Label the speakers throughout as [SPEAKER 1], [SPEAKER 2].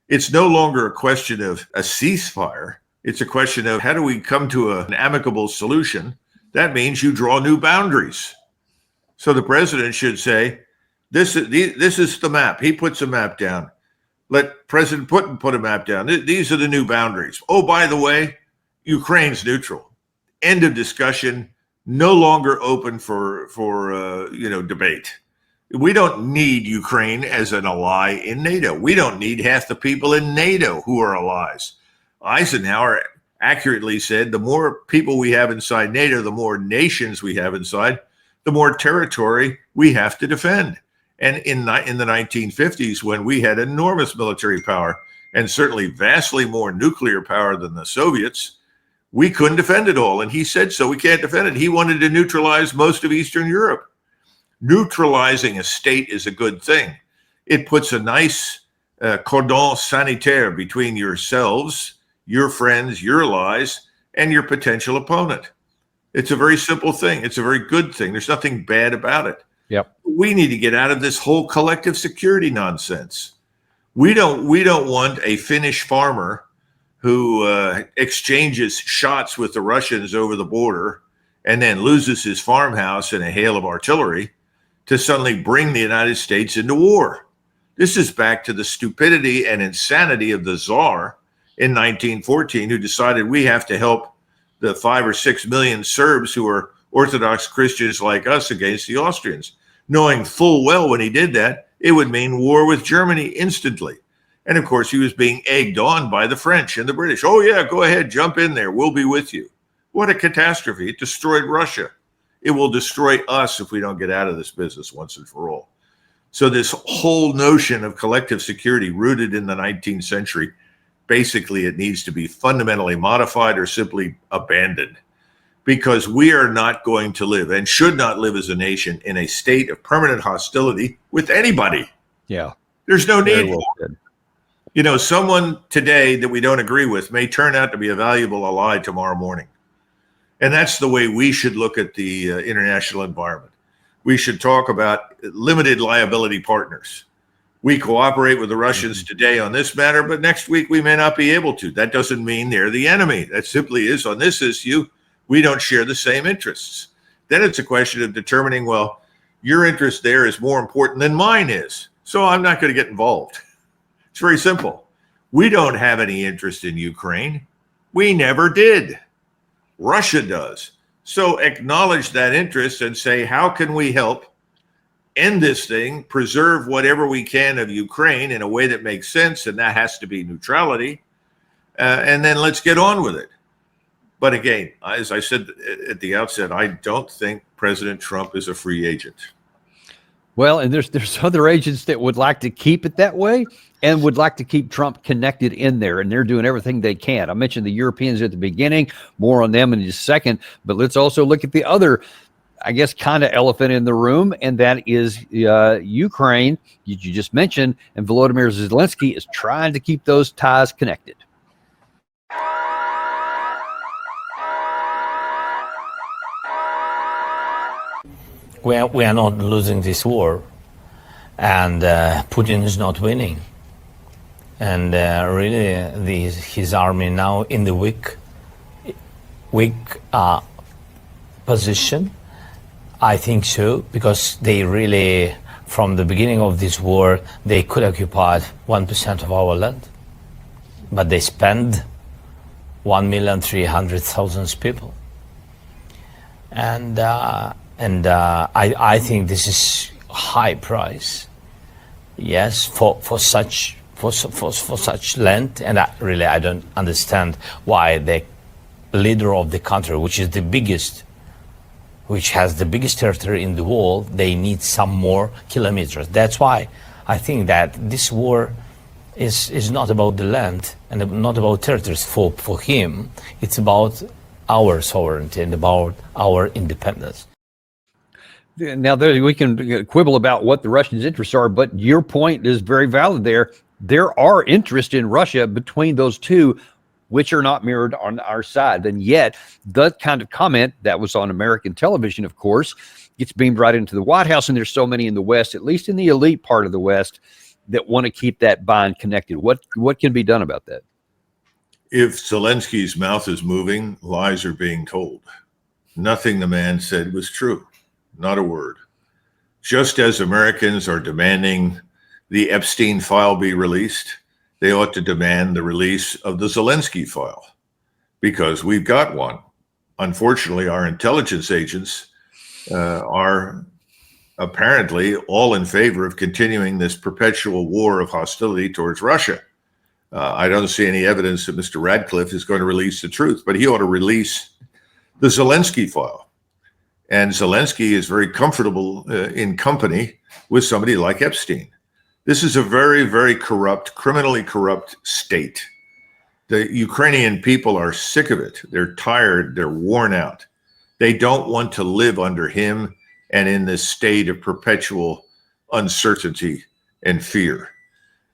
[SPEAKER 1] It's no longer a question of a ceasefire. It's a question of how do we come to an amicable solution? That means you draw new boundaries. So the president should say, this is the map. He puts a map down. Let President Putin put a map down. These are the new boundaries. Oh, by the way, Ukraine's neutral. End of discussion. No longer open for debate. We don't need Ukraine as an ally in NATO. We don't need half the people in NATO who are allies. Eisenhower accurately said the more people we have inside NATO, the more nations we have inside, the more territory we have to defend. And in the 1950s, when we had enormous military power and certainly vastly more nuclear power than the Soviets, we couldn't defend it all. And he said so. We can't defend it. He wanted to neutralize most of Eastern Europe. Neutralizing a state is a good thing. It puts a nice cordon sanitaire between yourselves, your friends, your allies, and your potential opponent. It's a very simple thing. It's a very good thing. There's nothing bad about it.
[SPEAKER 2] Yep.
[SPEAKER 1] We need to get out of this whole collective security nonsense. We don't want a Finnish farmer who exchanges shots with the Russians over the border and then loses his farmhouse in a hail of artillery to suddenly bring the United States into war. This is back to the stupidity and insanity of the Tsar in 1914, who decided we have to help the 5 or 6 million Serbs who are Orthodox Christians like us against the Austrians, knowing full well when he did that, it would mean war with Germany instantly. And of course, he was being egged on by the French and the British. Oh yeah, go ahead, jump in there. We'll be with you. What a catastrophe. It destroyed Russia. It will destroy us if we don't get out of this business once and for all. So this whole notion of collective security rooted in the 19th century, basically it needs to be fundamentally modified or simply abandoned, because we are not going to live and should not live as a nation in a state of permanent hostility with anybody.
[SPEAKER 2] Yeah.
[SPEAKER 1] There's no need. Someone today that we don't agree with may turn out to be a valuable ally tomorrow morning. And that's the way we should look at the international environment. We should talk about limited liability partners. We cooperate with the Russians today on this matter, but next week we may not be able to. That doesn't mean they're the enemy. That simply is, on this issue, we don't share the same interests. Then it's a question of determining, well, your interest there is more important than mine is, so I'm not going to get involved. It's very simple. We don't have any interest in Ukraine. We never did. Russia does. So acknowledge that interest and say, how can we help end this thing, preserve whatever we can of Ukraine in a way that makes sense, and that has to be neutrality, and then let's get on with it. But again, as I said at the outset, I don't think President Trump is a free agent.
[SPEAKER 2] Well, and there's other agents that would like to keep it that way and would like to keep Trump connected in there, and they're doing everything they can. I mentioned the Europeans at the beginning, more on them in just a second, but let's also look at the other, I guess, kind of elephant in the room, and that is Ukraine, you just mentioned, and Volodymyr Zelensky is trying to keep those ties connected.
[SPEAKER 3] We are not losing this war, and Putin is not winning. And really, his army now in the weak position. I think so, because they really, from the beginning of this war, they could occupy 1% of our land, but they spend 1,300,000 people, and I think this is high price, yes, for such land, and I don't understand why the leader of the country, which has the biggest territory in the world, they need some more kilometers. That's why I think that this war is not about the land and not about territories for him. It's about our sovereignty and about our independence.
[SPEAKER 2] Now, we can quibble about what the Russians' interests are, but your point is very valid there. There are interests in Russia between those two, which are not mirrored on our side. And yet, that kind of comment that was on American television, of course, gets beamed right into the White House. And there's so many in the West, at least in the elite part of the West, that want to keep that bond connected. What can be done about that?
[SPEAKER 1] If Zelensky's mouth is moving, lies are being told. Nothing the man said was true, not a word. Just as Americans are demanding the Epstein file be released, they ought to demand the release of the Zelensky file, because we've got one. Unfortunately, our intelligence agents are apparently all in favor of continuing this perpetual war of hostility towards Russia. I don't see any evidence that Mr. Radcliffe is going to release the truth, but he ought to release the Zelensky file. And Zelensky is very comfortable in company with somebody like Epstein. This is a very, very corrupt, criminally corrupt state. The Ukrainian people are sick of it. They're tired. They're worn out. They don't want to live under him and in this state of perpetual uncertainty and fear.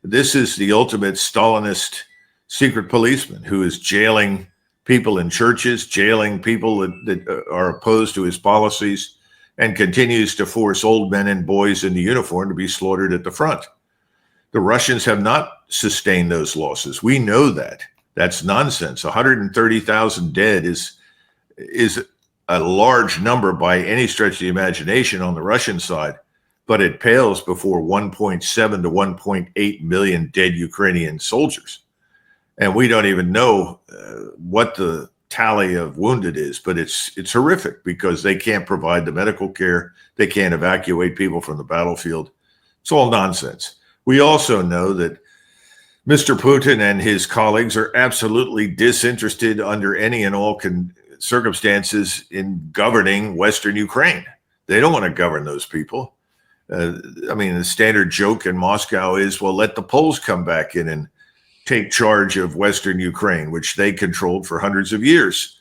[SPEAKER 1] This is the ultimate Stalinist secret policeman who is jailing people in churches, jailing people that are opposed to his policies, and continues to force old men and boys in the uniform to be slaughtered at the front. The Russians have not sustained those losses. We know that. That's nonsense. 130,000 dead is a large number by any stretch of the imagination on the Russian side, but it pales before 1.7 to 1.8 million dead Ukrainian soldiers. And we don't even know what the tally of wounded is, but it's horrific because they can't provide the medical care. They can't evacuate people from the battlefield. It's all nonsense. We also know that Mr. Putin and his colleagues are absolutely disinterested under any and all circumstances in governing Western Ukraine. They don't want to govern those people. I mean, the standard joke in Moscow is, well, let the Poles come back in and take charge of Western Ukraine, which they controlled for hundreds of years.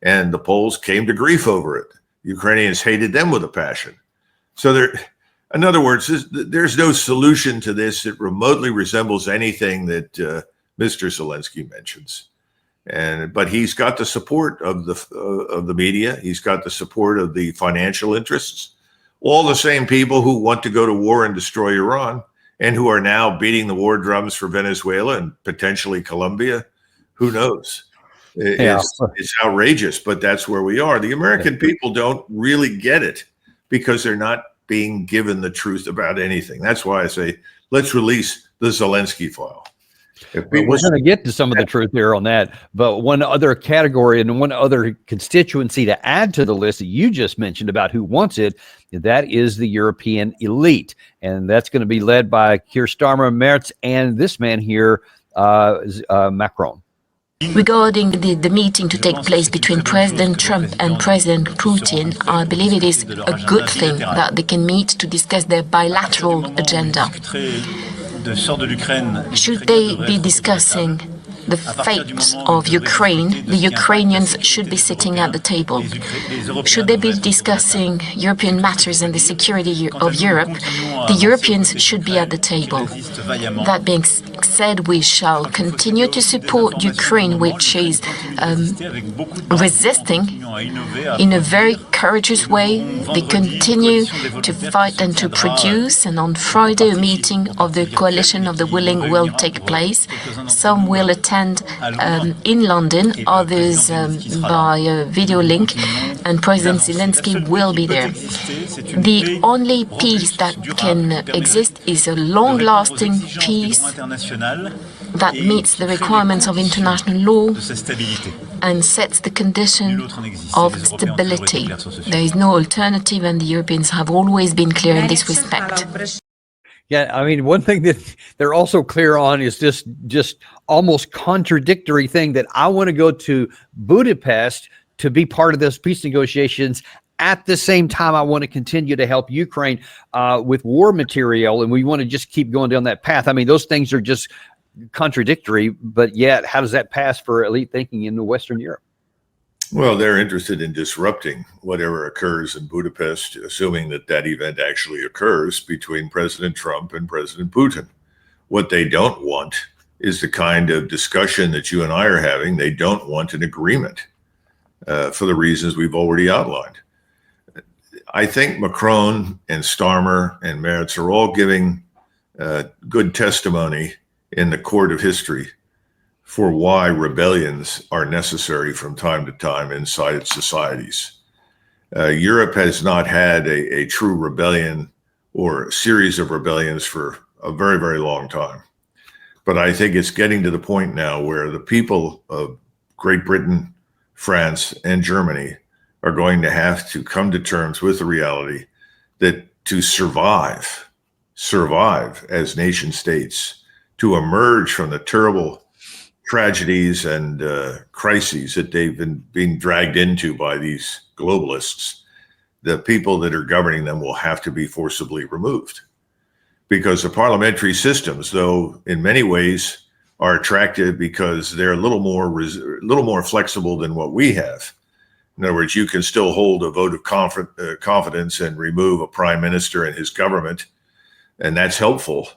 [SPEAKER 1] And the Poles came to grief over it. Ukrainians hated them with a passion. So in other words, there's no solution to this that remotely resembles anything that Mr. Zelensky mentions. But he's got the support of the media. He's got the support of the financial interests, all the same people who want to go to war and destroy Iran, and who are now beating the war drums for Venezuela and potentially Colombia. Who knows? It's outrageous, but that's where we are. The American people don't really get it because they're not being given the truth about anything. That's why I say, let's release the Zelensky file.
[SPEAKER 2] We're going to get to some of the truth there on that, but one other category and one other constituency to add to the list that you just mentioned about who wants it, that is the European elite. And that's going to be led by Keir Starmer, Merz, and this man here, Macron.
[SPEAKER 4] Regarding the meeting to take place between President Trump and President Putin, I believe it is a good thing that they can meet to discuss their bilateral agenda. Should they be discussing the fate of Ukraine, the Ukrainians should be sitting at the table. Should they be discussing European matters and the security of Europe, the Europeans should be at the table. That being said, we shall continue to support Ukraine, which is resisting in a very courageous way. They continue to fight and to produce, and on Friday a meeting of the Coalition of the Willing will take place. Some will attend in London, others by video link, and President Zelensky will be there. The only peace that can exist is a long-lasting peace that meets the requirements of international law and sets the condition of stability. There is no alternative, and the Europeans have always been clear in this respect.
[SPEAKER 2] Yeah, I mean, one thing that they're also clear on is just almost contradictory thing that I want to go to Budapest to be part of those peace negotiations. At the same time, I want to continue to help Ukraine with war material, and we want to just keep going down that path. I mean, those things are just contradictory, but yet how does that pass for elite thinking in Western Europe?
[SPEAKER 1] Well, they're interested in disrupting whatever occurs in Budapest, assuming that that event actually occurs between President Trump and President Putin. What they don't want is the kind of discussion that you and I are having. They don't want an agreement for the reasons we've already outlined. I think Macron and Starmer and Merz are all giving good testimony in the court of history for why rebellions are necessary from time to time inside its societies. Europe has not had a true rebellion or a series of rebellions for a very, very long time. But I think it's getting to the point now where the people of Great Britain, France, and Germany are going to have to come to terms with the reality that to survive as nation states, to emerge from the terrible tragedies and crises that they've been being dragged into by these globalists, the people that are governing them will have to be forcibly removed. Because the parliamentary systems, though in many ways are attractive because they're a little more flexible than what we have. In other words, you can still hold a vote of confidence and remove a prime minister and his government, and that's helpful.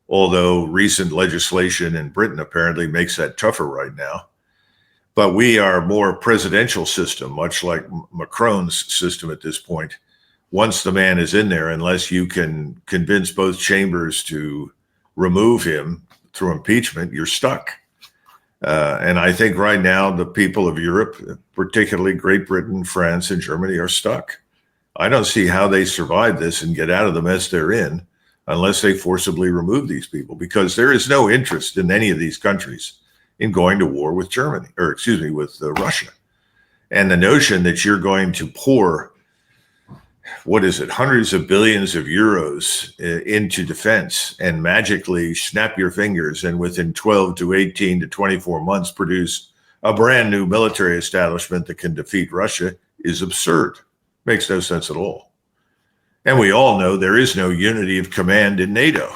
[SPEAKER 1] Although recent legislation in Britain apparently makes that tougher right now. But we are more presidential system, much like Macron's system at this point. Once the man is in there, unless you can convince both chambers to remove him through impeachment, you're stuck. And I think right now the people of Europe, particularly Great Britain, France, and Germany, are stuck. I don't see how they survive this and get out of the mess they're in unless they forcibly remove these people, because there is no interest in any of these countries in going to war with Russia. And the notion that you're going to pour, hundreds of billions of euros into defense and magically snap your fingers and within 12 to 18 to 24 months produce a brand new military establishment that can defeat Russia is absurd. Makes no sense at all. And we all know there is no unity of command in NATO.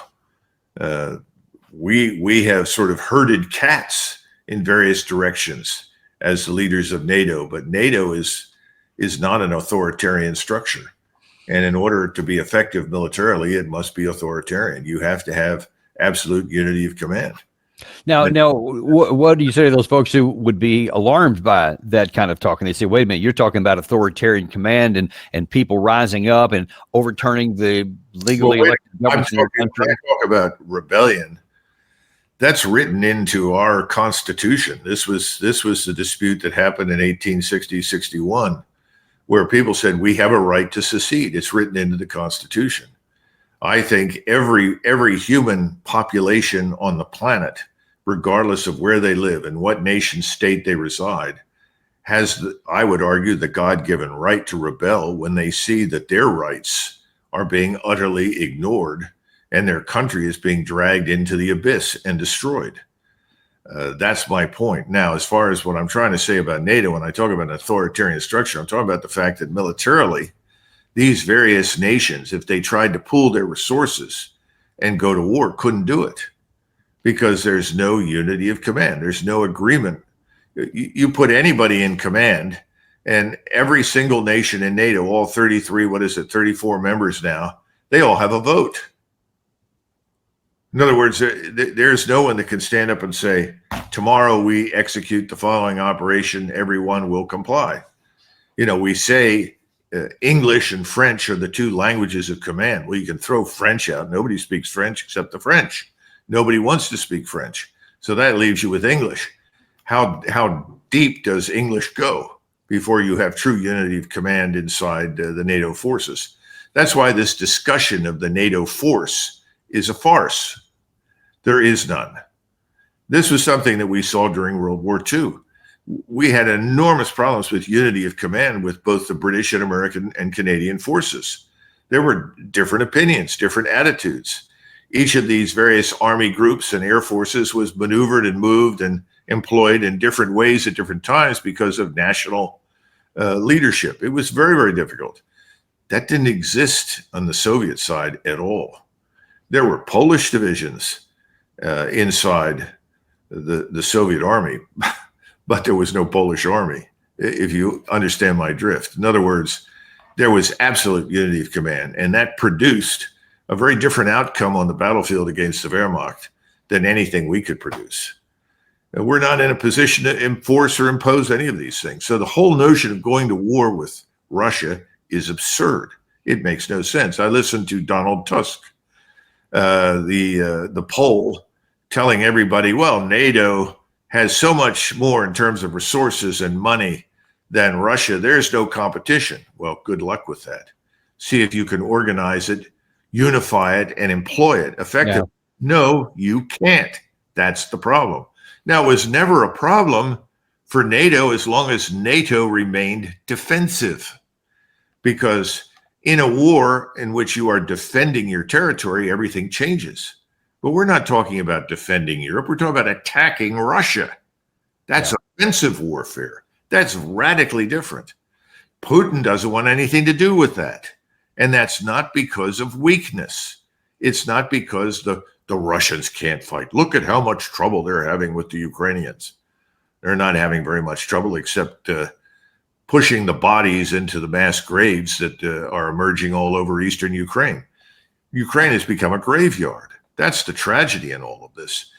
[SPEAKER 1] We have sort of herded cats in various directions as the leaders of NATO, but NATO is not an authoritarian structure. And in order to be effective militarily, it must be authoritarian. You have to have absolute unity of command.
[SPEAKER 2] Now, what do you say to those folks who would be alarmed by that kind of talk? And they say, wait a minute, you're talking about authoritarian command and people rising up and overturning the legally elected governments in their country.
[SPEAKER 1] When I talk about rebellion, that's written into our Constitution. This was the dispute that happened in 1860-61, where people said we have a right to secede. It's written into the Constitution. I think every human population on the planet, regardless of where they live and what nation state they reside, has, I would argue, the God-given right to rebel when they see that their rights are being utterly ignored and their country is being dragged into the abyss and destroyed. That's my point. Now, as far as what I'm trying to say about NATO, when I talk about an authoritarian structure, I'm talking about the fact that militarily, these various nations, if they tried to pool their resources and go to war, couldn't do it because there's no unity of command. There's no agreement. You put anybody in command, and every single nation in NATO, all 34 members now, they all have a vote. In other words, there's no one that can stand up and say, tomorrow we execute the following operation, everyone will comply. We say English and French are the two languages of command. Well, you can throw French out. Nobody speaks French except the French. Nobody wants to speak French. So that leaves you with English. How deep does English go before you have true unity of command inside the NATO forces? That's why this discussion of the NATO force is a farce. There is none. This was something that we saw during World War II. We had enormous problems with unity of command with both the British and American and Canadian forces. There were different opinions, different attitudes. Each of these various army groups and air forces was maneuvered and moved and employed in different ways at different times because of national leadership. It was very, very difficult. That didn't exist on the Soviet side at all. There were Polish divisions inside the Soviet army, but there was no Polish army, if you understand my drift. In other words, there was absolute unity of command, and that produced a very different outcome on the battlefield against the Wehrmacht than anything we could produce. And we're not in a position to enforce or impose any of these things. So the whole notion of going to war with Russia is absurd. It makes no sense. I listened to Donald Tusk the poll telling everybody, well, NATO has so much more in terms of resources and money than Russia. There's no competition. Well, good luck with that. See if you can organize it, unify it, and employ it effectively. Yeah. No, you can't. That's the problem. Now, it was never a problem for NATO as long as NATO remained defensive, because in a war in which you are defending your territory, everything changes. But we're not talking about defending Europe. We're talking about attacking Russia. That's offensive warfare. That's radically different. Putin doesn't want anything to do with that. And that's not because of weakness. It's not because the Russians can't fight. Look at how much trouble they're having with the Ukrainians. They're not having very much trouble except pushing the bodies into the mass graves that are emerging all over eastern Ukraine. Ukraine has become a graveyard. That's the tragedy in all of this.